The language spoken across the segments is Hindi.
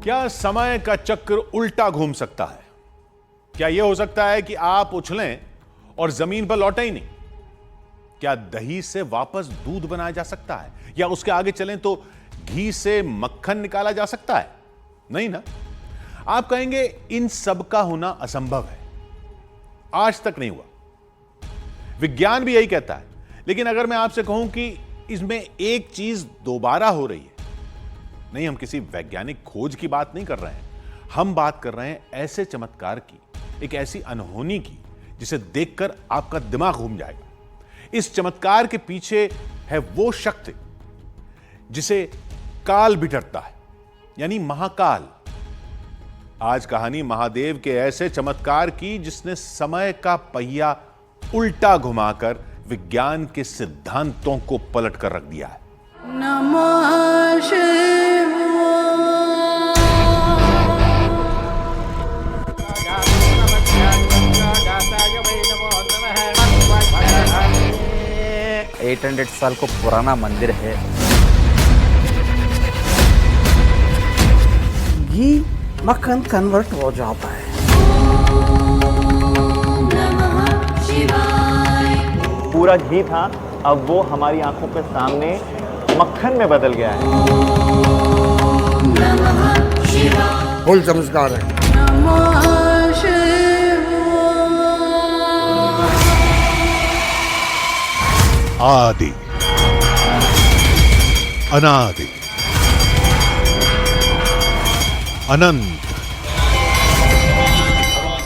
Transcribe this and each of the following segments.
क्या समय का चक्र उल्टा घूम सकता है? क्या यह हो सकता है कि आप उछलें और जमीन पर लौटे ही नहीं? क्या दही से वापस दूध बनाया जा सकता है? या उसके आगे चलें तो घी से मक्खन निकाला जा सकता है? नहीं ना। आप कहेंगे इन सब का होना असंभव है, आज तक नहीं हुआ। विज्ञान भी यही कहता है। लेकिन अगर मैं आपसे कहूं कि इसमें एक चीज दोबारा हो रही है, नहीं, हम किसी वैज्ञानिक खोज की बात नहीं कर रहे हैं, हम बात कर रहे हैं ऐसे चमत्कार की, एक ऐसी अनहोनी की जिसे देखकर आपका दिमाग घूम जाएगा। इस चमत्कार के पीछे है वो शक्ति जिसे काल भी डरता है, यानी महाकाल। आज कहानी महादेव के ऐसे चमत्कार की जिसने समय का पहिया उल्टा घुमाकर विज्ञान के सिद्धांतों को पलट कर रख दिया है। नमः शिवाय। 800 साल को पुराना मंदिर है। घी मक्खन कन्वर्ट हो जाता है। पूरा घी था, अब वो हमारी आंखों के सामने मक्खन में बदल गया है। फुल चमत्कार है। आदि, अनादि, अनंत,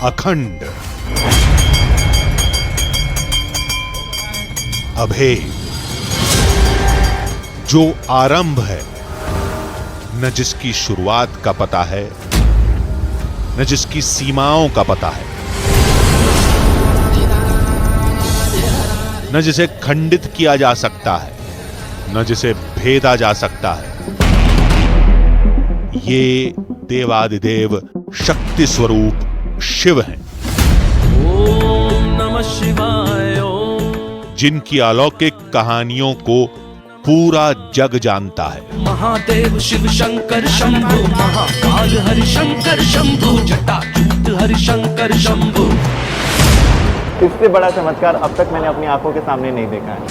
अखंड, अभेद, जो आरंभ है, न जिसकी शुरुआत का पता है, न जिसकी सीमाओं का पता है, न जिसे खंडित किया जा सकता है, न जिसे भेदा जा सकता है। ये देवादिदेव शक्ति स्वरूप शिव हैं। ओम नमः शिवाय। जिनकी अलौकिक कहानियों को पूरा जग जानता है। महादेव शिव शंकर शंभु, महाकाल हरि शंकर शंभु, जटाजूट हरि शंकर शंभु। इससे बड़ा चमत्कार अब तक मैंने अपनी आंखों के सामने नहीं देखा है।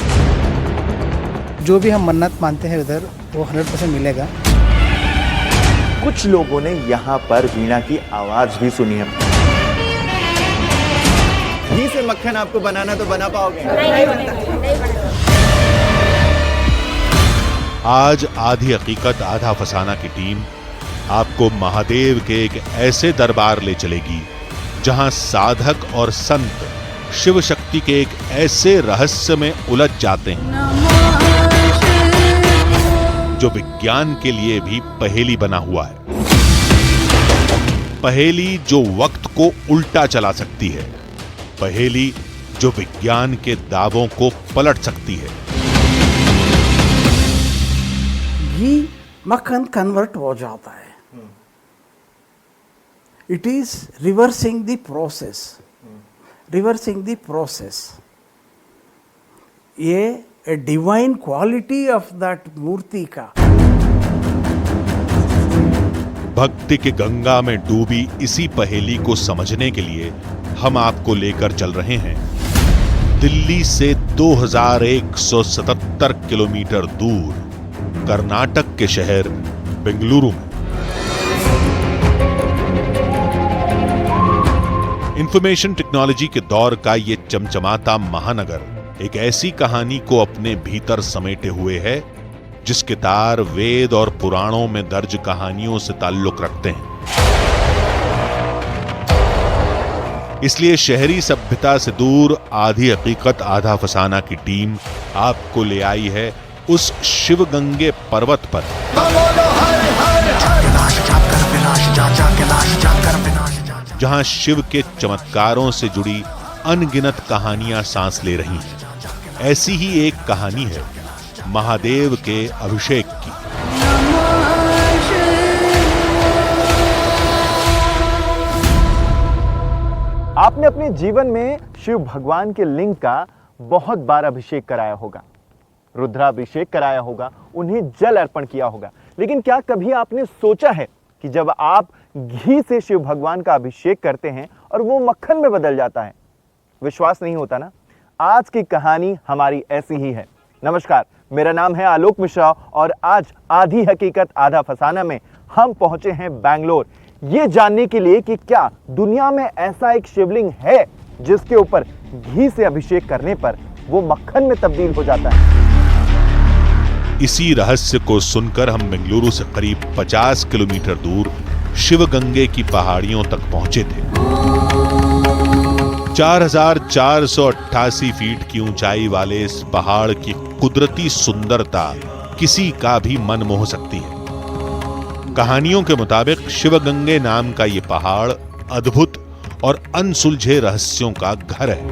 जो भी हम मन्नत मानते हैं उधर वो 100% मिलेगा। कुछ लोगों ने यहाँ पर वीणा की आवाज भी सुनी है। घी से मक्खन आपको बनाना तो बना पाओगे? आज आधी हकीकत आधा फसाना की टीम आपको महादेव के एक ऐसे दरबार ले चलेगी जहां साधक और संत शिव शक्ति के एक ऐसे रहस्य में उलझ जाते हैं जो विज्ञान के लिए भी पहेली बना हुआ है। पहेली जो वक्त को उल्टा चला सकती है, पहेली जो विज्ञान के दावों को पलट सकती है। घी मक्खन कन्वर्ट हो जाता है। It is reversing the process, reversing the process. ये डिवाइन क्वालिटी ऑफ दैट मूर्ति का। भक्ति के गंगा में डूबी इसी पहेली को समझने के लिए हम आपको लेकर चल रहे हैं दिल्ली से 2177 किलोमीटर दूर कर्नाटक के शहर बेंगलुरु में। इंफॉर्मेशन टेक्नोलॉजी के दौर का ये चमचमाता महानगर एक ऐसी कहानी को अपने भीतर समेटे हुए है जिसके तार वेद और पुराणों में दर्ज कहानियों से ताल्लुक रखते हैं। इसलिए शहरी सभ्यता से दूर आधी हकीकत आधा फसाना की टीम आपको ले आई है उस शिवगंगे पर्वत पर जहां शिव के चमत्कारों से जुड़ी अनगिनत कहानियां सांस ले रही हैं। ऐसी ही एक कहानी है महादेव के अभिषेक की। आपने अपने जीवन में शिव भगवान के लिंग का बहुत बार अभिषेक कराया होगा, रुद्राभिषेक कराया होगा, उन्हें जल अर्पण किया होगा, लेकिन क्या कभी आपने सोचा है कि जब आप घी से शिव भगवान का अभिषेक करते हैं और वो मक्खन में बदल जाता है। विश्वास नहीं होता ना? आज की कहानी हमारी ऐसी ही है। नमस्कार, मेरा नाम है आलोक मिश्रा और आज आधी हकीकत आधा फसाना में हम पहुंचे हैं बैंगलोर, ये जानने के लिए कि क्या दुनिया में ऐसा एक शिवलिंग है जिसके ऊपर घी से अभिषेक करने पर वो मक्खन में तब्दील हो जाता है। इसी रहस्य को सुनकर हम बेंगलुरु से करीब 50 किलोमीटर दूर शिवगंगे की पहाड़ियों तक पहुंचे थे। 4488 फीट की ऊंचाई वाले इस पहाड़ की कुदरती सुंदरता किसी का भी मन मोह सकती है। कहानियों के मुताबिक शिवगंगे नाम का ये पहाड़ अद्भुत और अनसुलझे रहस्यों का घर है।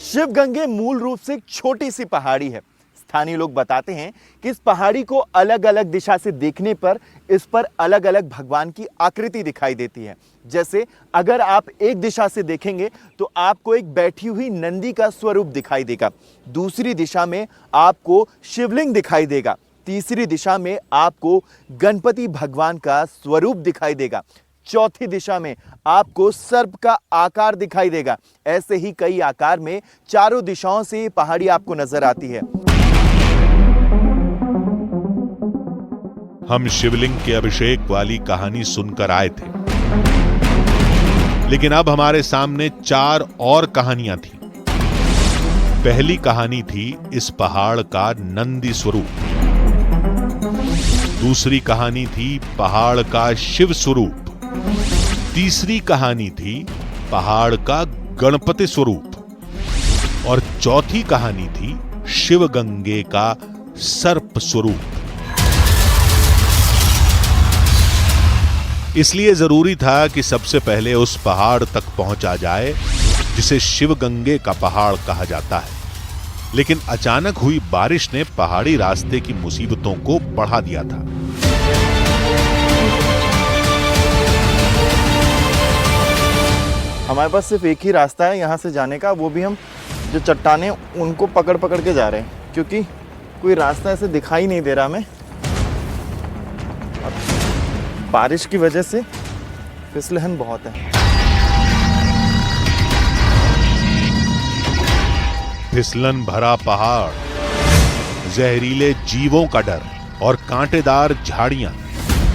शिवगंगे मूल रूप से एक छोटी सी पहाड़ी है। स्थानीय लोग बताते हैं कि इस पहाड़ी को अलग अलग दिशा से देखने पर इस पर अलग अलग भगवान की आकृति दिखाई देती है। जैसे अगर आप एक दिशा से देखेंगे तो आपको एक बैठी हुई नंदी का स्वरूप दिखाई देगा, दूसरी दिशा में आपको शिवलिंग दिखाई देगा, तीसरी दिशा में आपको गणपति भगवान का स्वरूप दिखाई देगा, चौथी दिशा में आपको सर्प का आकार दिखाई देगा। ऐसे ही कई आकार में चारों दिशाओं से पहाड़ी आपको नजर आती है। हम शिवलिंग के अभिषेक वाली कहानी सुनकर आए थे, लेकिन अब हमारे सामने 4 और कहानियां थी। पहली कहानी थी इस पहाड़ का नंदी स्वरूप, दूसरी कहानी थी पहाड़ का शिव स्वरूप, तीसरी कहानी थी पहाड़ का गणपति स्वरूप और चौथी कहानी थी शिवगंगे का सर्प स्वरूप। इसलिए जरूरी था कि सबसे पहले उस पहाड़ तक पहुंचा जाए जिसे शिवगंगे का पहाड़ कहा जाता है। लेकिन अचानक हुई बारिश ने पहाड़ी रास्ते की मुसीबतों को बढ़ा दिया था। हमारे पास सिर्फ एक ही रास्ता है यहाँ से जाने का, वो भी हम जो चट्टानें उनको पकड़ पकड़ के जा रहे हैं, क्योंकि कोई रास्ता ऐसे दिखाई नहीं दे रहा हमें। बारिश की वजह से फिसलन बहुत है। फिसलन भरा पहाड़, जहरीले जीवों का डर और कांटेदार झाड़ियां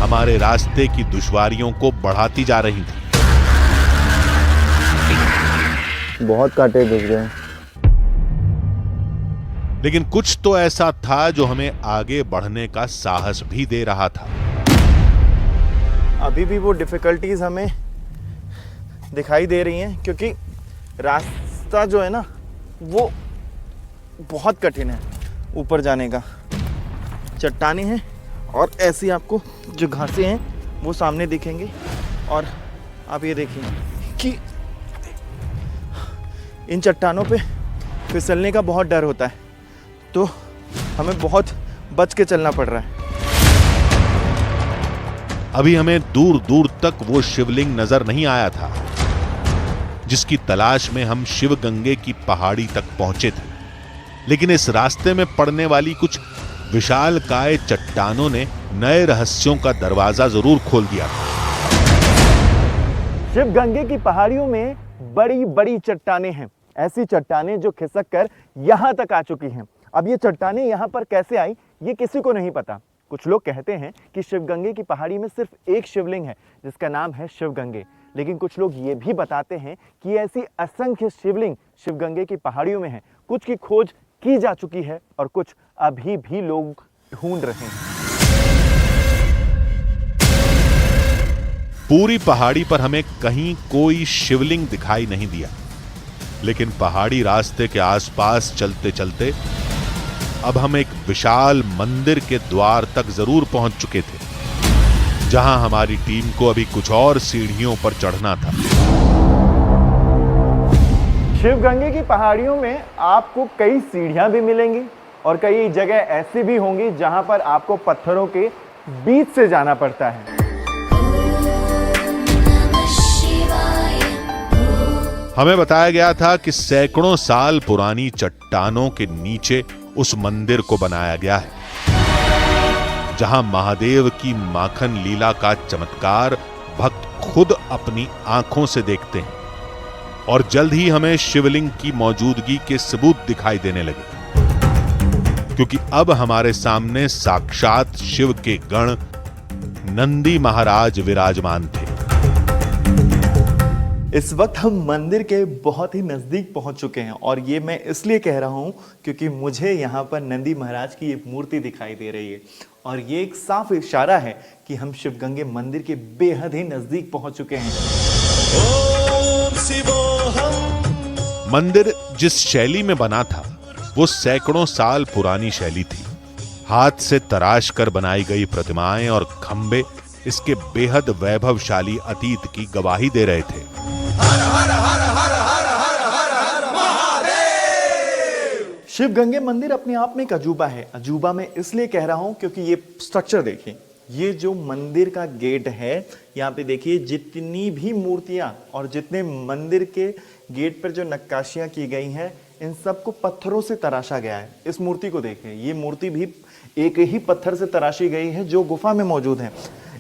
हमारे रास्ते की दुश्वारियों को बढ़ाती जा रही थी। बहुत कांटे घुस गए, लेकिन कुछ तो ऐसा था जो हमें आगे बढ़ने का साहस भी दे रहा था। अभी भी वो डिफिकल्टीज हमें दिखाई दे रही हैं, क्योंकि रास्ता जो है ना वो बहुत कठिन है ऊपर जाने का। चट्टानें हैं और ऐसी आपको जो घासें हैं वो सामने दिखेंगी, और आप ये देखिए कि इन चट्टानों पे फिसलने का बहुत डर होता है, तो हमें बहुत बच के चलना पड़ रहा है। अभी हमें दूर दूर तक वो शिवलिंग नजर नहीं आया था जिसकी तलाश में हम शिवगंगे की पहाड़ी तक पहुंचे थे, लेकिन इस रास्ते में पड़ने वाली कुछ विशालकाय चट्टानों ने नए रहस्यों का दरवाजा जरूर खोल दिया था। शिवगंगे की पहाड़ियों में बड़ी बड़ी चट्टानें हैं, ऐसी चट्टानें जो खिसक कर यहां तक आ चुकी हैं। अब ये चट्टानें यहां पर कैसे आई ये किसी को नहीं पता। कुछ लोग कहते हैं कि शिवगंगे की पहाड़ी में सिर्फ एक शिवलिंग है जिसका नाम है शिवगंगे, लेकिन कुछ लोग ये भी बताते हैं कि ऐसी असंख्य शिवलिंग शिवगंगे की पहाड़ियों में हैं। कुछ की खोज की जा चुकी है और कुछ अभी भी लोग ढूंढ रहे हैं। पूरी पहाड़ी पर हमें कहीं कोई शिवलिंग दिखाई नहीं दिया, लेकिन पहाड़ी रास्ते के आसपास चलते चलते अब हम एक विशाल मंदिर के द्वार तक जरूर पहुंच चुके थे, जहां हमारी टीम को अभी कुछ और सीढ़ियों पर चढ़ना था। शिवगंगे की पहाड़ियों में आपको कई सीढ़ियां भी मिलेंगी और कई जगह ऐसी भी होंगी जहां पर आपको पत्थरों के बीच से जाना पड़ता है। हमें बताया गया था कि सैकड़ों साल पुरानी चट्टानों के नीचे उस मंदिर को बनाया गया है, जहां महादेव की माखन लीला का चमत्कार भक्त खुद अपनी आंखों से देखते हैं और जल्द ही हमें शिवलिंग की मौजूदगी के सबूत दिखाई देने लगे, क्योंकि अब हमारे सामने साक्षात शिव के गण नंदी महाराज विराजमान थे। इस वक्त हम मंदिर के बहुत ही नजदीक पहुंच चुके हैं और ये मैं इसलिए कह रहा हूं क्योंकि मुझे यहाँ पर नंदी महाराज की एक मूर्ति दिखाई दे रही है और ये एक साफ इशारा है कि हम शिवगंगे मंदिर के बेहद ही नजदीक पहुंच चुके हैं। मंदिर जिस शैली में बना था वो सैकड़ों साल पुरानी शैली थी। हाथ से तराश कर बनाई गई प्रतिमाएं और खंबे इसके बेहद वैभवशाली अतीत की गवाही दे रहे थे। शिवगंगे मंदिर अपने आप में एक अजूबा है। अजूबा में इसलिए कह रहा हूं क्योंकि ये स्ट्रक्चर देखिए, ये जो मंदिर का गेट है, यहाँ पे देखिए जितनी भी मूर्तियां और जितने मंदिर के गेट पर जो नक्काशियां की गई हैं, इन सबको पत्थरों से तराशा गया है। इस मूर्ति को देखिए, ये मूर्ति भी एक ही पत्थर से तराशी गई है जो गुफा में मौजूद है।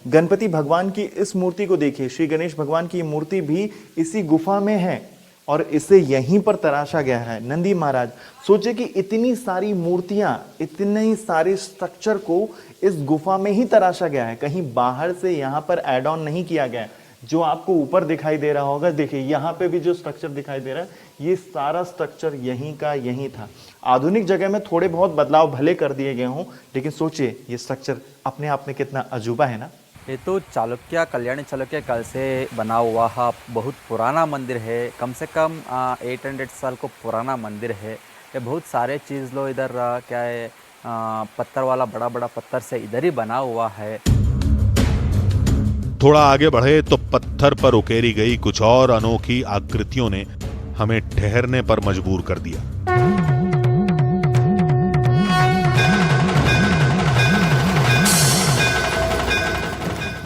गणपति भगवान की इस मूर्ति को देखिए, श्री गणेश भगवान की मूर्ति भी इसी गुफा में है और इसे यहीं पर तराशा गया है। नंदी महाराज, सोचे कि इतनी सारी मूर्तियां, इतने ही सारे स्ट्रक्चर को इस गुफा में ही तराशा गया है, कहीं बाहर से यहाँ पर एड ऑन नहीं किया गया है। जो आपको ऊपर दिखाई दे रहा होगा, देखिए यहाँ पे भी जो स्ट्रक्चर दिखाई दे रहा है, ये सारा स्ट्रक्चर यहीं का यहीं था। आधुनिक जगह में थोड़े बहुत बदलाव भले कर दिए गए हों, लेकिन सोचिए ये स्ट्रक्चर अपने आप में कितना अजूबा है ना। ये तो चालुक्य कल्याणी चालुक्य काल से बना हुआ बहुत पुराना मंदिर है। कम से कम 800 साल को पुराना मंदिर है। ये बहुत सारे चीज़ लो इधर क्या है, पत्थर वाला बड़ा बड़ा पत्थर से इधर ही बना हुआ है। थोड़ा आगे बढ़े तो पत्थर पर उकेरी गई कुछ और अनोखी आकृतियों ने हमें ठहरने पर मजबूर कर दिया।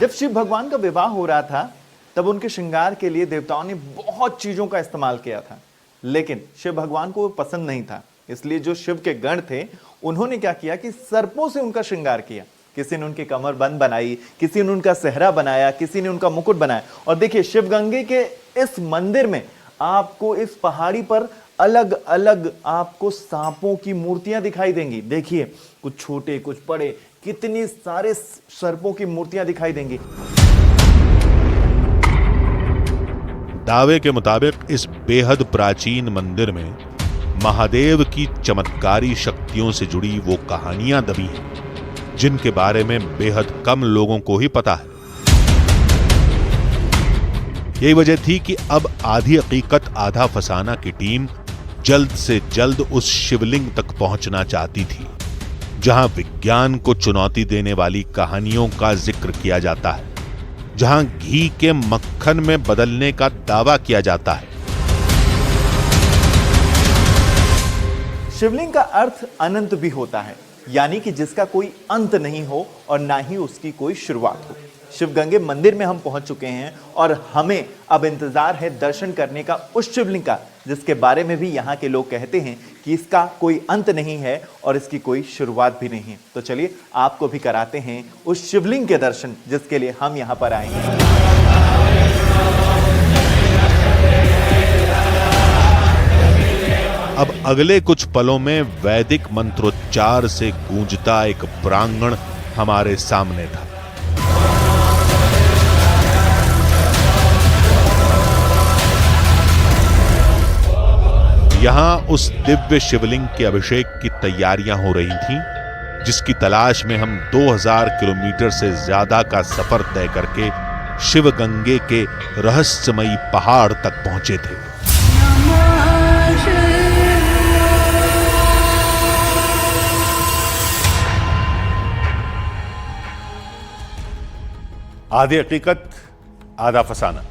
जब शिव भगवान का विवाह हो रहा था तब उनके श्रृंगार के लिए देवताओं ने बहुत चीजों का इस्तेमाल किया था, लेकिन शिव भगवान को वो पसंद नहीं था। इसलिए जो शिव के गण थे उन्होंने क्या किया कि सर्पों से उनका श्रृंगार किया। किसी ने उनकी कमर बंद बनाई, किसी ने उनका सेहरा बनाया, किसी ने उनका मुकुट बनाया। और देखिए शिवगंगे के इस मंदिर में आपको इस पहाड़ी पर अलग अलग आपको सांपों की मूर्तियां दिखाई देंगी। देखिए कुछ छोटे कुछ बड़े, कितनी सारे सर्पों की मूर्तियां दिखाई देंगी। दावे के मुताबिक इस बेहद प्राचीन मंदिर में महादेव की चमत्कारी शक्तियों से जुड़ी वो कहानियां दबी हैं जिनके बारे में बेहद कम लोगों को ही पता है। यही वजह थी कि अब आधी हकीकत आधा फसाना की टीम जल्द से जल्द उस शिवलिंग तक पहुंचना चाहती थी जहां विज्ञान को चुनौती देने वाली कहानियों का जिक्र किया जाता है, जहां घी के मक्खन में बदलने का दावा किया जाता है। शिवलिंग का अर्थ अनंत भी होता है, यानी कि जिसका कोई अंत नहीं हो और ना ही उसकी कोई शुरुआत हो। शिवगंगे मंदिर में हम पहुंच चुके हैं और हमें अब इंतजार है दर्शन करने का उस शिवलिंग का जिसके बारे में भी यहाँ के लोग कहते हैं कि इसका कोई अंत नहीं है और इसकी कोई शुरुआत भी नहीं है। तो चलिए आपको भी कराते हैं उस शिवलिंग के दर्शन जिसके लिए हम यहाँ पर आए हैं। अब अगले कुछ पलों में वैदिक मंत्रोच्चार से गूंजता एक प्रांगण हमारे सामने था। यहां उस दिव्य शिवलिंग के अभिषेक की तैयारियां हो रही थीं, जिसकी तलाश में हम 2000 किलोमीटर से ज्यादा का सफर तय करके शिवगंगे के रहस्यमयी पहाड़ तक पहुंचे थे। आधी हकीकत आधा फसाना।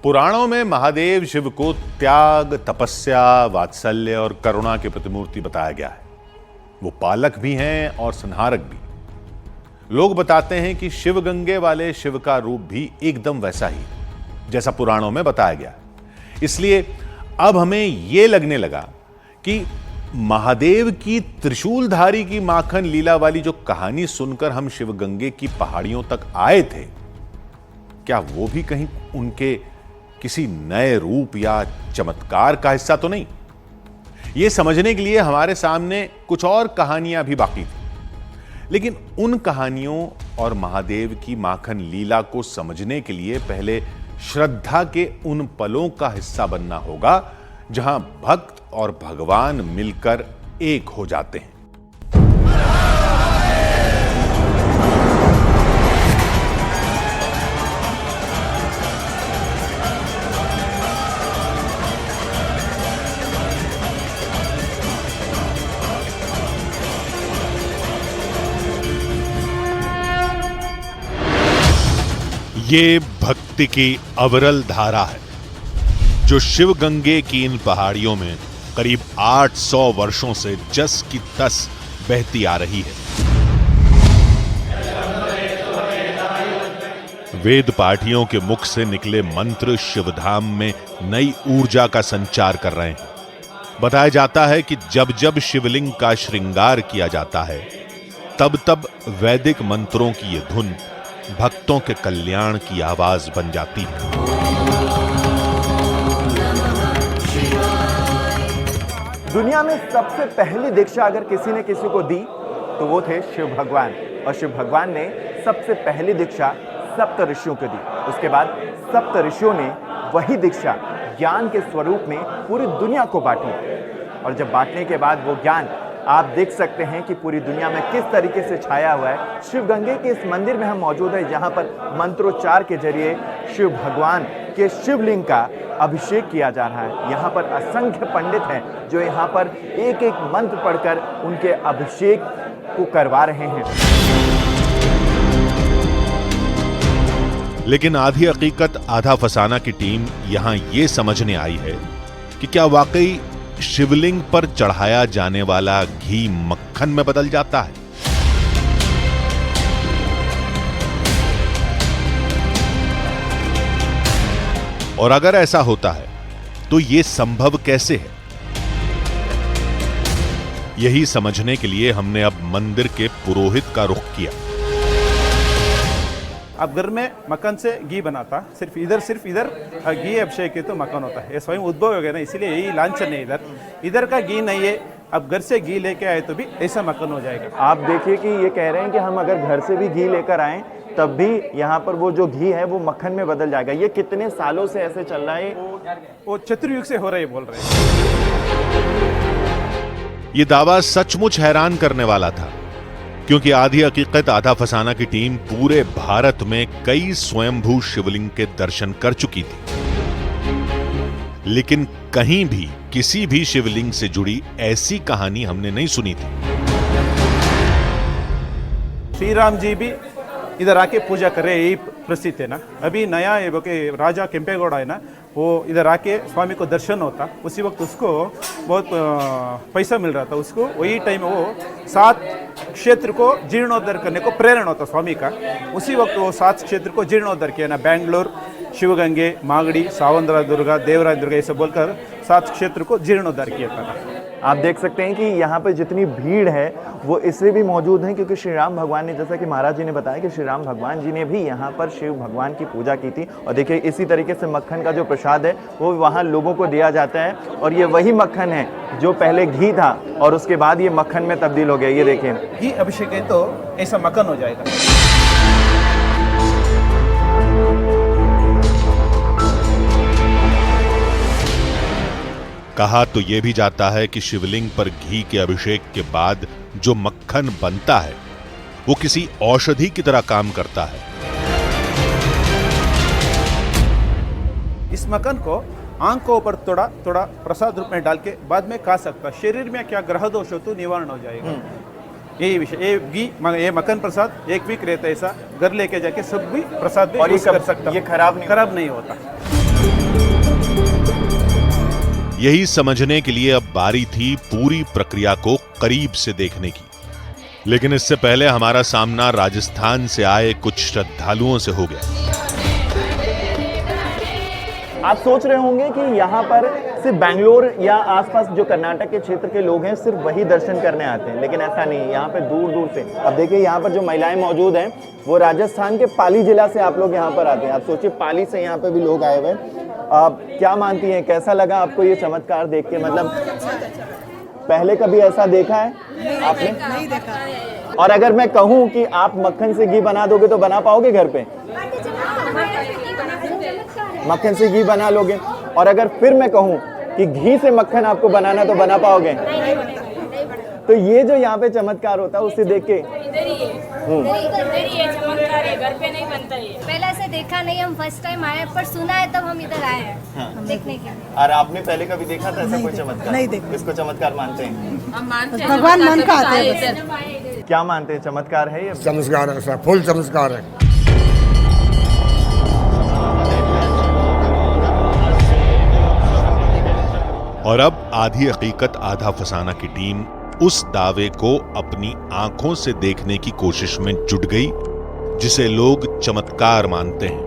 पुराणों में महादेव शिव को त्याग, तपस्या, वात्सल्य और करुणा की प्रतिमूर्ति बताया गया है। वो पालक भी हैं और संहारक भी। लोग बताते हैं कि शिवगंगे वाले शिव का रूप भी एकदम वैसा ही जैसा पुराणों में बताया गया। इसलिए अब हमें यह लगने लगा कि महादेव की त्रिशूलधारी की माखन लीला वाली जो कहानी सुनकर हम शिवगंगे की पहाड़ियों तक आए थे, क्या वो भी कहीं उनके किसी नए रूप या चमत्कार का हिस्सा तो नहीं? ये समझने के लिए हमारे सामने कुछ और कहानियां भी बाकी थी, लेकिन उन कहानियों और महादेव की माखन लीला को समझने के लिए पहले श्रद्धा के उन पलों का हिस्सा बनना होगा जहां भक्त और भगवान मिलकर एक हो जाते हैं। ये भक्ति की अविरल धारा है जो शिवगंगे की इन पहाड़ियों में करीब 800 वर्षों से जस की तस बहती आ रही है। वेद पाठियों के मुख से निकले मंत्र शिवधाम में नई ऊर्जा का संचार कर रहे हैं। बताया जाता है कि जब जब शिवलिंग का श्रृंगार किया जाता है, तब तब वैदिक मंत्रों की ये धुन भक्तों के कल्याण की आवाज बन जाती है। दुनिया में सबसे पहली दीक्षा अगर किसी ने किसी को दी तो वो थे शिव भगवान, और शिव भगवान ने सबसे पहली दीक्षा सप्त ऋषियों को दी। उसके बाद सप्त ऋषियों ने वही दीक्षा ज्ञान के स्वरूप में पूरी दुनिया को बांटी, और जब बांटने के बाद वो ज्ञान आप देख सकते हैं कि पूरी दुनिया में किस तरीके से छाया हुआ है। शिवगंगे के इस मंदिर में हम मौजूद हैं, जहां पर मंत्रोच्चार के जरिए शिव भगवान के शिवलिंग का अभिषेक किया जा रहा है। यहाँ पर असंख्य पंडित हैं जो यहाँ पर एक एक मंत्र पढ़कर उनके अभिषेक को करवा रहे हैं। लेकिन आधी हकीकत आधा फसाना की टीम यहां यह समझने आई है कि क्या वाकई शिवलिंग पर चढ़ाया जाने वाला घी मक्खन में बदल जाता है? और अगर ऐसा होता है तो यह संभव कैसे है? यही समझने के लिए हमने अब मंदिर के पुरोहित का रुख किया। अब घर में मक्खन से घी बनाता, सिर्फ इधर घी अभिषेक है तो मक्खन होता है। ये स्वयं उद्भव हो गया ना, इसीलिए यही लांछन है। इधर का घी नहीं है, अब घर से घी लेके आए तो भी ऐसा मक्खन हो जाएगा। आप देखिए कि ये कह रहे हैं कि हम अगर घर से भी घी लेकर आए तब भी यहाँ पर वो जो घी है वो मक्खन में बदल जाएगा। ये कितने सालों से ऐसे चल रहा है? वो चतुर्युग से हो रहा है बोल रहे हैं। ये दावा सचमुच हैरान करने वाला था, क्योंकि आधी हकीकत आधा फसाना की टीम पूरे भारत में कई स्वयंभू शिवलिंग के दर्शन कर चुकी थी, लेकिन कहीं भी किसी भी शिवलिंग से जुड़ी ऐसी कहानी हमने नहीं सुनी थी। श्री राम जी भी इधर आके पूजा कर रहे, यही प्रसिद्ध है ना। अभी नया राजा केम्पेगौड़ा है ना, वो इधर आके स्वामी को दर्शन होता, उसी वक्त उसको बहुत पैसा मिल रहा था। उसको वही टाइम वो 7 क्षेत्र को जीर्णोद्धार करने को प्रेरणा होता स्वामी का। उसी वक्त वो 7 क्षेत्र को जीर्णोद्धार किया ना, बेंगलोर, शिवगंगे, मागड़ी, सावंतरा दुर्गा, देवराज दुर्गा, ये सब बोलकर 7 क्षेत्र को जीर्णोद्धार किया था। आप देख सकते हैं कि यहाँ पर जितनी भीड़ है वो इसलिए भी मौजूद है क्योंकि श्री राम भगवान ने, जैसा कि महाराज जी ने बताया कि श्री राम भगवान जी ने भी यहाँ पर शिव भगवान की पूजा की थी। और देखिए इसी तरीके से मक्खन का जो प्रसाद है वो वहाँ लोगों को दिया जाता है, और ये वही मक्खन है जो पहले घी था और उसके बाद ये मक्खन में तब्दील हो गया। ये देखिए घी अभिषेक है तो ऐसा मक्खन हो जाएगा। कहा तो यह भी जाता है कि शिवलिंग पर घी के अभिषेक के बाद जो मक्खन बनता है वो किसी औषधि की तरह काम करता है। इस मक्खन को आंख को ऊपर थोड़ा थोड़ा प्रसाद रूप में डाल के बाद में खा सकता। शरीर में क्या ग्रह दोष हो तो निवारण हो जाएगा। यही विषय। ये घी ये मक्खन प्रसाद 1 वीक रहता है, ऐसा घर लेके जाके सब भी प्रसाद और ये कर सकता। ये खराब नहीं होता। यही समझने के लिए अब बारी थी पूरी प्रक्रिया को करीब से देखने की। लेकिन इससे पहले हमारा सामना राजस्थान से आए कुछ श्रद्धालुओं से हो गया। आप सोच रहे होंगे कि यहाँ पर सिर्फ बैंगलोर या आसपास जो कर्नाटक के क्षेत्र के लोग हैं सिर्फ वही दर्शन करने आते हैं, लेकिन ऐसा नहीं है, यहाँ पे दूर दूर से। अब देखिए यहाँ पर जो महिलाएं मौजूद हैं वो राजस्थान के पाली जिला से आप लोग यहाँ पर आते हैं। आप सोचिए पाली से यहाँ पे भी लोग आए हुए हैं। आप क्या मानती हैं, कैसा लगा आपको ये चमत्कार देख के? मतलब पहले कभी ऐसा देखा है आपने? नहीं देखा। और अगर मैं कहूँ कि आप मक्खन से घी बना दोगे तो बना पाओगे घर पे? मक्खन से घी बना लोगे? और अगर फिर मैं कहूँ कि घी से मक्खन आपको बनाना तो बना पाओगे? तो ये जो यहाँ पे चमत्कार होता है उसे देख के इधर ही है चमत्कार है, घर पे नहीं बनता है। पहले से देखा नहीं, हम फर्स्ट टाइम आए, पर सुना है तब हम इधर आए हैं देखने के लिए। और आपने पहले कभी देखा था ऐसा कोई चमत्कार? नहीं देखा। किसको चमत्कार मानते हैं? हम मानते हैं भगवान मन का आता है। क्या मानते हैं, चमत्कार है ये? चमत्कार है सर, फुल चमत्कार है। और अब आधी हकीकत आधा फसाना की टीम उस दावे को अपनी आंखों से देखने की कोशिश में जुट गई जिसे लोग चमत्कार मानते हैं।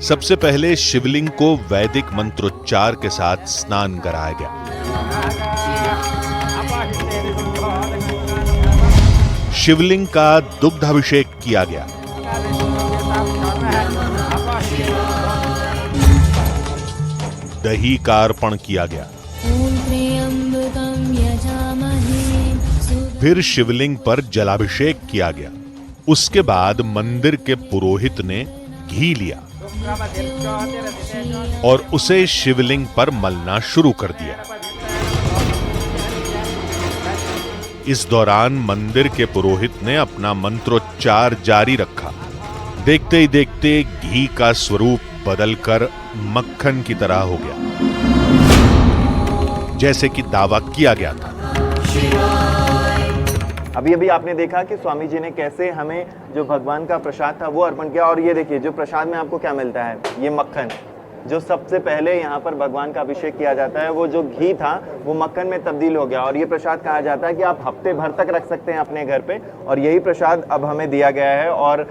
सबसे पहले शिवलिंग को वैदिक मंत्रोच्चार के साथ स्नान कराया गया। शिवलिंग का दुग्धाभिषेक किया गया। दही का अर्पण किया गया। फिर शिवलिंग पर जलाभिषेक किया गया। उसके बाद मंदिर के पुरोहित ने घी लिया और उसे शिवलिंग पर मलना शुरू कर दिया। इस दौरान मंदिर के पुरोहित ने अपना मंत्रोच्चार जारी रखा। देखते ही देखते घी का स्वरूप बदलकर मक्खन की तरह हो गया, जैसे कि दावा किया गया था। अभी अभी आपने देखा कि स्वामी जी ने कैसे हमें जो भगवान का प्रसाद था वो अर्पण किया। और ये देखिए जो प्रसाद में आपको क्या मिलता है, ये मक्खन। जो सबसे पहले यहाँ पर भगवान का अभिषेक किया जाता है वो जो घी था वो मक्खन में तब्दील हो गया। और ये प्रसाद कहा जाता है कि आप हफ्ते भर तक रख सकते हैं अपने घर पे। और यही प्रसाद अब हमें दिया गया है। और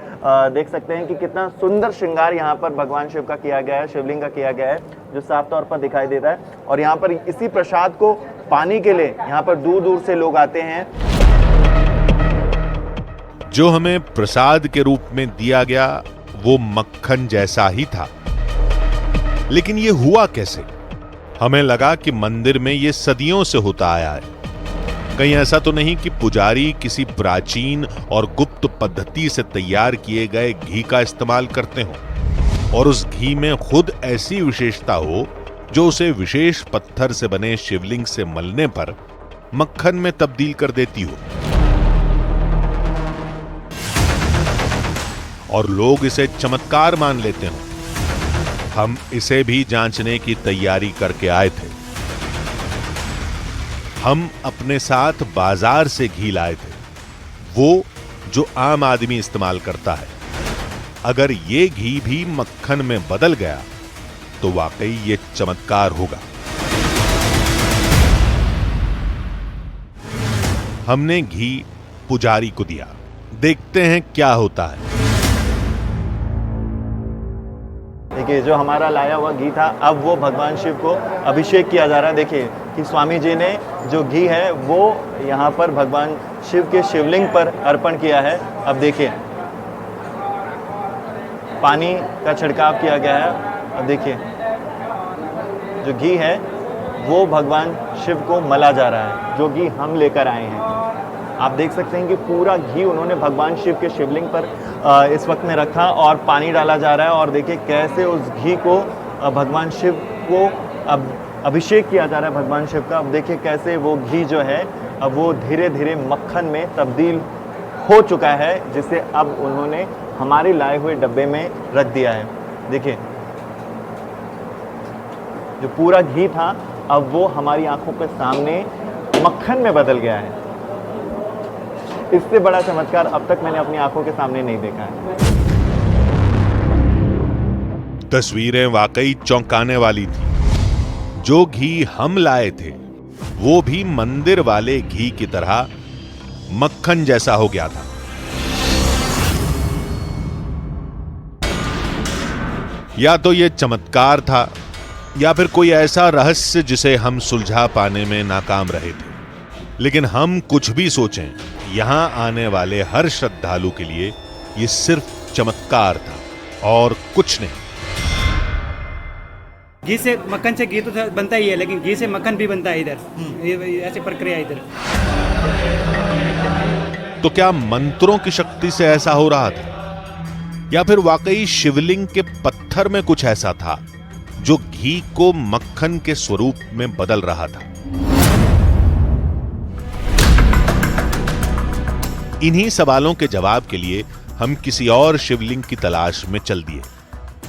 देख सकते हैं कि कितना सुंदर श्रृंगार यहाँ पर भगवान शिव का किया गया है, शिवलिंग का किया गया है, जो साफ तौर पर दिखाई देता है। और यहाँ पर इसी प्रसाद को पाने के लिए यहाँ पर दूर दूर से लोग आते हैं। जो हमें प्रसाद के रूप में दिया गया वो मक्खन जैसा ही था, लेकिन ये हुआ कैसे? हमें लगा कि मंदिर में ये सदियों से होता आया है। कहीं ऐसा तो नहीं कि पुजारी किसी प्राचीन और गुप्त पद्धति से तैयार किए गए घी का इस्तेमाल करते हों और उस घी में खुद ऐसी विशेषता हो जो उसे विशेष पत्थर से बने शिवलिंग से मलने पर मक्खन में तब्दील कर देती हो, और लोग इसे चमत्कार मान लेते हो। हम इसे भी जांचने की तैयारी करके आए थे। हम अपने साथ बाजार से घी लाए थे, वो जो आम आदमी इस्तेमाल करता है। अगर ये घी भी मक्खन में बदल गया तो वाकई ये चमत्कार होगा। हमने घी पुजारी को दिया, देखते हैं क्या होता है। देखिए जो हमारा लाया हुआ घी था अब वो भगवान शिव को अभिषेक किया जा रहा है। देखिए कि स्वामी जी ने जो घी है वो यहाँ पर भगवान शिव के शिवलिंग पर अर्पण किया है। अब देखिए पानी का छिड़काव किया गया है। अब देखिए जो घी है वो भगवान शिव को मला जा रहा है, जो घी हम लेकर आए हैं। आप देख सकते हैं कि पूरा घी उन्होंने भगवान शिव के शिवलिंग पर इस वक्त में रखा और पानी डाला जा रहा है। और देखिए कैसे उस घी को भगवान शिव को अब अभिषेक किया जा रहा है भगवान शिव का। अब देखिए कैसे वो घी जो है अब वो धीरे धीरे मक्खन में तब्दील हो चुका है, जिसे अब उन्होंने हमारे लाए हुए डब्बे में रख दिया है। देखिए जो पूरा घी था अब वो हमारी आंखों के सामने मक्खन में बदल गया है। इससे बड़ा चमत्कार अब तक मैंने अपनी आंखों के सामने नहीं देखा है। तस्वीरें वाकई चौंकाने वाली थी। जो घी हम लाए थे वो भी मंदिर वाले घी की तरह मक्खन जैसा हो गया था। या तो ये चमत्कार था या फिर कोई ऐसा रहस्य जिसे हम सुलझा पाने में नाकाम रहे थे। लेकिन हम कुछ भी सोचें, यहां आने वाले हर श्रद्धालु के लिए ये सिर्फ चमत्कार था और कुछ नहीं। घी से मक्खन से घी तो बनता ही है, लेकिन घी से मक्खन भी बनता है इधर, ये ऐसी प्रक्रिया इधर। तो क्या मंत्रों की शक्ति से ऐसा हो रहा था, या फिर वाकई शिवलिंग के पत्थर में कुछ ऐसा था जो घी को मक्खन के स्वरूप में बदल रहा था? इन्हीं सवालों के जवाब के लिए हम किसी और शिवलिंग की तलाश में चल दिए,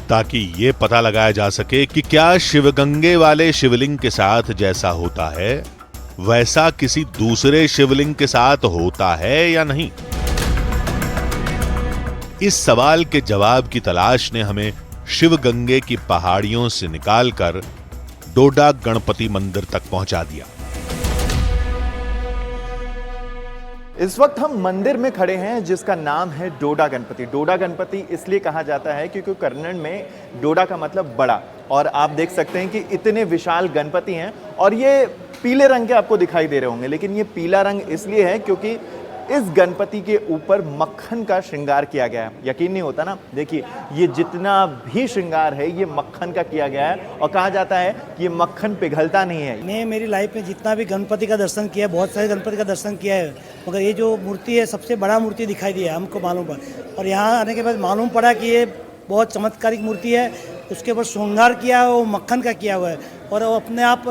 ताकि यह पता लगाया जा सके कि क्या शिवगंगे वाले शिवलिंग के साथ जैसा होता है वैसा किसी दूसरे शिवलिंग के साथ होता है या नहीं। इस सवाल के जवाब की तलाश ने हमें शिवगंगे की पहाड़ियों से निकालकर डोडा गणपति मंदिर तक पहुंचा दिया। इस वक्त हम मंदिर में खड़े हैं जिसका नाम है डोडा गणपति। डोडा गणपति इसलिए कहा जाता है क्योंकि कन्नड़ में डोडा का मतलब बड़ा, और आप देख सकते हैं कि इतने विशाल गणपति हैं और ये पीले रंग के आपको दिखाई दे रहे होंगे, लेकिन ये पीला रंग इसलिए है क्योंकि इस गणपति के ऊपर मक्खन का श्रृंगार किया गया है। यकीन नहीं होता ना, देखिए ये जितना भी श्रृंगार है ये मक्खन का किया गया है, और कहा जाता है कि ये मक्खन पिघलता नहीं है। मैं मेरी लाइफ में जितना भी गणपति का दर्शन किया है, बहुत सारे गणपति का दर्शन किया है, मगर ये जो मूर्ति है सबसे बड़ा मूर्ति दिखाई दिया हमको मालूम पड़ा, और यहाँ आने के बाद मालूम पड़ा कि ये बहुत चमत्कारिक मूर्ति है। उसके ऊपर श्रृंगार किया है वो मक्खन का किया हुआ है, और वो अपने आप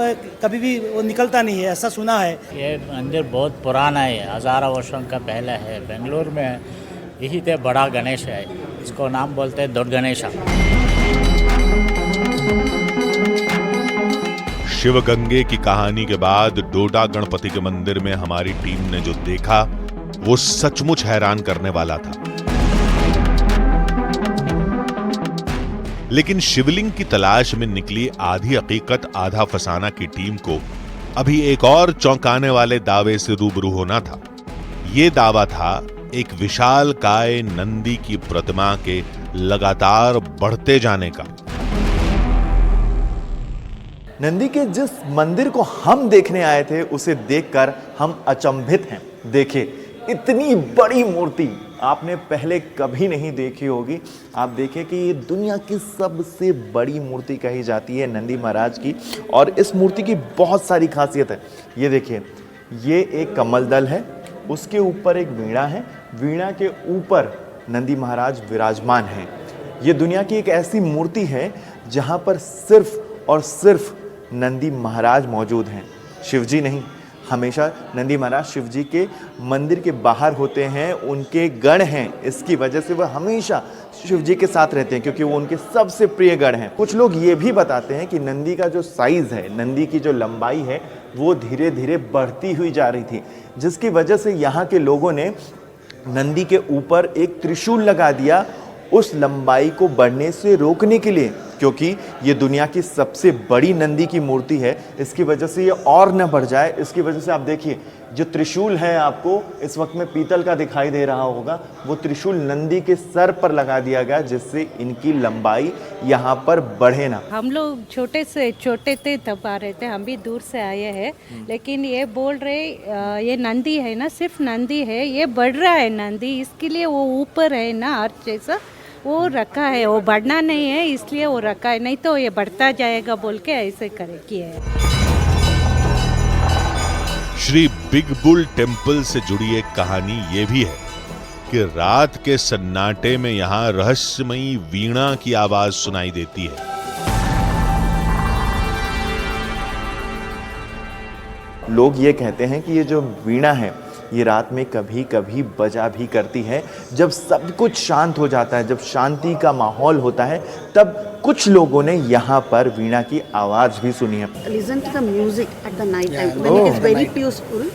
कभी भी वो निकलता नहीं है, ऐसा सुना है। ये मंदिर बहुत पुराना है, हजारों वर्षों का पहले है। बेंगलुरु में यही थे बड़ा गणेश है, इसको नाम बोलते हैं दौड़ गणेशा। शिवगंगे की कहानी के बाद डोडा गणपति के मंदिर में हमारी टीम ने जो देखा वो सचमुच हैरान करने वाला था। लेकिन शिवलिंग की तलाश में निकली आधी हकीकत आधा फसाना की टीम को अभी एक और चौंकाने वाले दावे से रूबरू होना था। यह दावा था एक विशालकाय नंदी की प्रतिमा के लगातार बढ़ते जाने का। नंदी के जिस मंदिर को हम देखने आए थे उसे देखकर हम अचंभित हैं। देखिए इतनी बड़ी मूर्ति आपने पहले कभी नहीं देखी होगी। आप देखें कि ये दुनिया की सबसे बड़ी मूर्ति कही जाती है नंदी महाराज की, और इस मूर्ति की बहुत सारी खासियत है। ये देखिए, ये एक कमल दल है, उसके ऊपर एक वीणा है, वीणा के ऊपर नंदी महाराज विराजमान हैं। ये दुनिया की एक ऐसी मूर्ति है जहाँ पर सिर्फ और सिर्फ नंदी महाराज मौजूद हैं, शिवजी नहीं। हमेशा नंदी महाराज शिवजी के मंदिर के बाहर होते हैं, उनके गण हैं, इसकी वजह से वह हमेशा शिवजी के साथ रहते हैं क्योंकि वो उनके सबसे प्रिय गण हैं। कुछ लोग ये भी बताते हैं कि नंदी का जो साइज़ है, नंदी की जो लंबाई है, वो धीरे धीरे बढ़ती हुई जा रही थी, जिसकी वजह से यहाँ के लोगों ने नंदी के ऊपर एक त्रिशूल लगा दिया उस लंबाई को बढ़ने से रोकने के लिए, क्योंकि ये दुनिया की सबसे बड़ी नंदी की मूर्ति है, इसकी वजह से ये और न बढ़ जाए। इसकी वजह से आप देखिए जो त्रिशूल है, आपको इस वक्त में पीतल का दिखाई दे रहा होगा, वो त्रिशूल नंदी के सर पर लगा दिया गया जिससे इनकी लंबाई यहाँ पर बढ़े ना। हम लोग छोटे से छोटे थे तब आ रहे थे, हम भी दूर से आए हैं, लेकिन ये बोल रहे ये नंदी है ना, सिर्फ नंदी है, ये बढ़ रहा है नंदी, इसके लिए वो ऊपर है ना अर्थ जैसा वो रखा है, वो बढ़ना नहीं है इसलिए वो रखा है, नहीं तो ये बढ़ता जाएगा बोल के ऐसे करे किए है। श्री बिग बुल टेम्पल से जुड़ी एक कहानी ये भी है कि रात के सन्नाटे में यहां रहस्यमयी वीणा की आवाज सुनाई देती है। लोग ये कहते हैं कि ये जो वीणा है ये रात में कभी कभी बजा भी करती है। जब सब कुछ शांत हो जाता है, जब शांति का माहौल होता है, तब कुछ लोगों ने यहाँ पर वीणा की आवाज भी सुनी है। Listen to the music at the night time when it is very peaceful.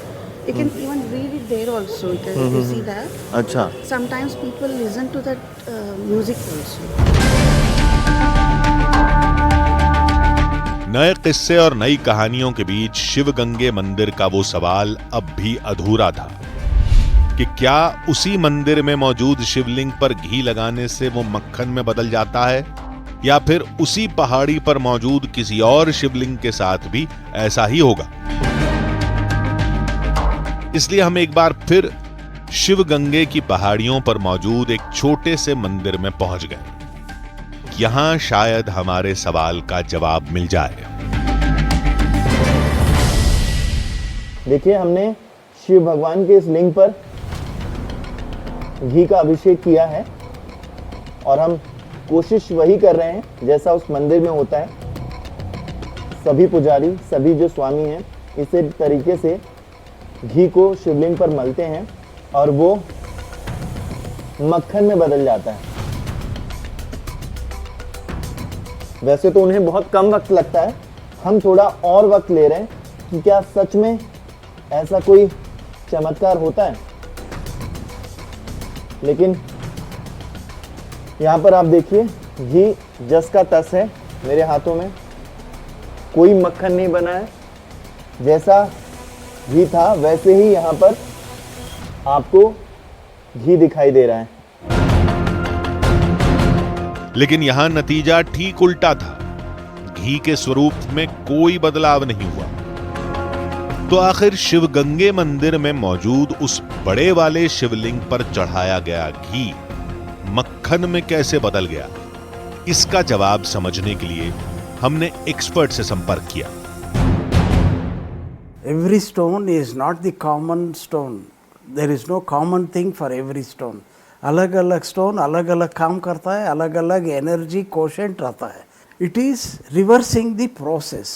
You can even read it there also. You see that? अच्छा। Sometimes people listen to that music also. नए किस्से और नई कहानियों के बीच शिवगंगे मंदिर का वो सवाल अब भी अधूरा था कि क्या उसी मंदिर में मौजूद शिवलिंग पर घी लगाने से वो मक्खन में बदल जाता है, या फिर उसी पहाड़ी पर मौजूद किसी और शिवलिंग के साथ भी ऐसा ही होगा। इसलिए हम एक बार फिर शिवगंगे की पहाड़ियों पर मौजूद एक छोटे से मंदिर में पहुंच गए। यहां शायद हमारे सवाल का जवाब मिल जाए। देखिए, हमने शिव भगवान के इस लिंग पर घी का अभिषेक किया है और हम कोशिश वही कर रहे हैं जैसा उस मंदिर में होता है। सभी पुजारी, सभी जो स्वामी हैं, इसी तरीके से घी को शिवलिंग पर मलते हैं और वो मक्खन में बदल जाता है। वैसे तो उन्हें बहुत कम वक्त लगता है, हम थोड़ा और वक्त ले रहे हैं कि क्या सच में ऐसा कोई चमत्कार होता है। लेकिन यहाँ पर आप देखिए, घी जस का तस है मेरे हाथों में, कोई मक्खन नहीं बना है। जैसा घी था वैसे ही यहाँ पर आपको घी दिखाई दे रहा है। लेकिन यहां नतीजा ठीक उल्टा था। घी के स्वरूप में कोई बदलाव नहीं हुआ। तो आखिर शिवगंगे मंदिर में मौजूद उस बड़े वाले शिवलिंग पर चढ़ाया गया घी मक्खन में कैसे बदल गया? इसका जवाब समझने के लिए हमने एक्सपर्ट से संपर्क किया। Every stone is not the common stone. There is no common thing for every stone. अलग अलग स्टोन अलग अलग काम करता है, अलग अलग एनर्जी कोशेंट रहता है। It is reversing the process.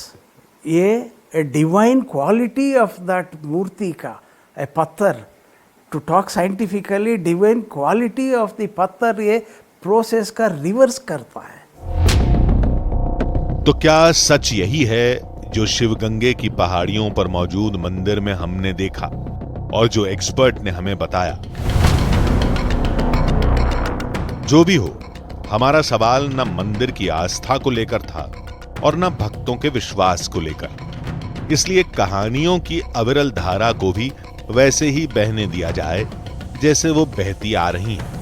ये a divine quality of that मूर्ति का, ए पत्थर, to talk scientifically, divine quality of the पत्थर ये प्रोसेस का रिवर्स करता है। तो क्या सच यही है जो शिवगंगे की पहाड़ियों पर मौजूद मंदिर में हमने देखा और जो एक्सपर्ट ने हमें बताया? जो भी हो, हमारा सवाल न मंदिर की आस्था को लेकर था और न भक्तों के विश्वास को लेकर। इसलिए कहानियों की अविरल धारा को भी वैसे ही बहने दिया जाए जैसे वो बहती आ रही हैं।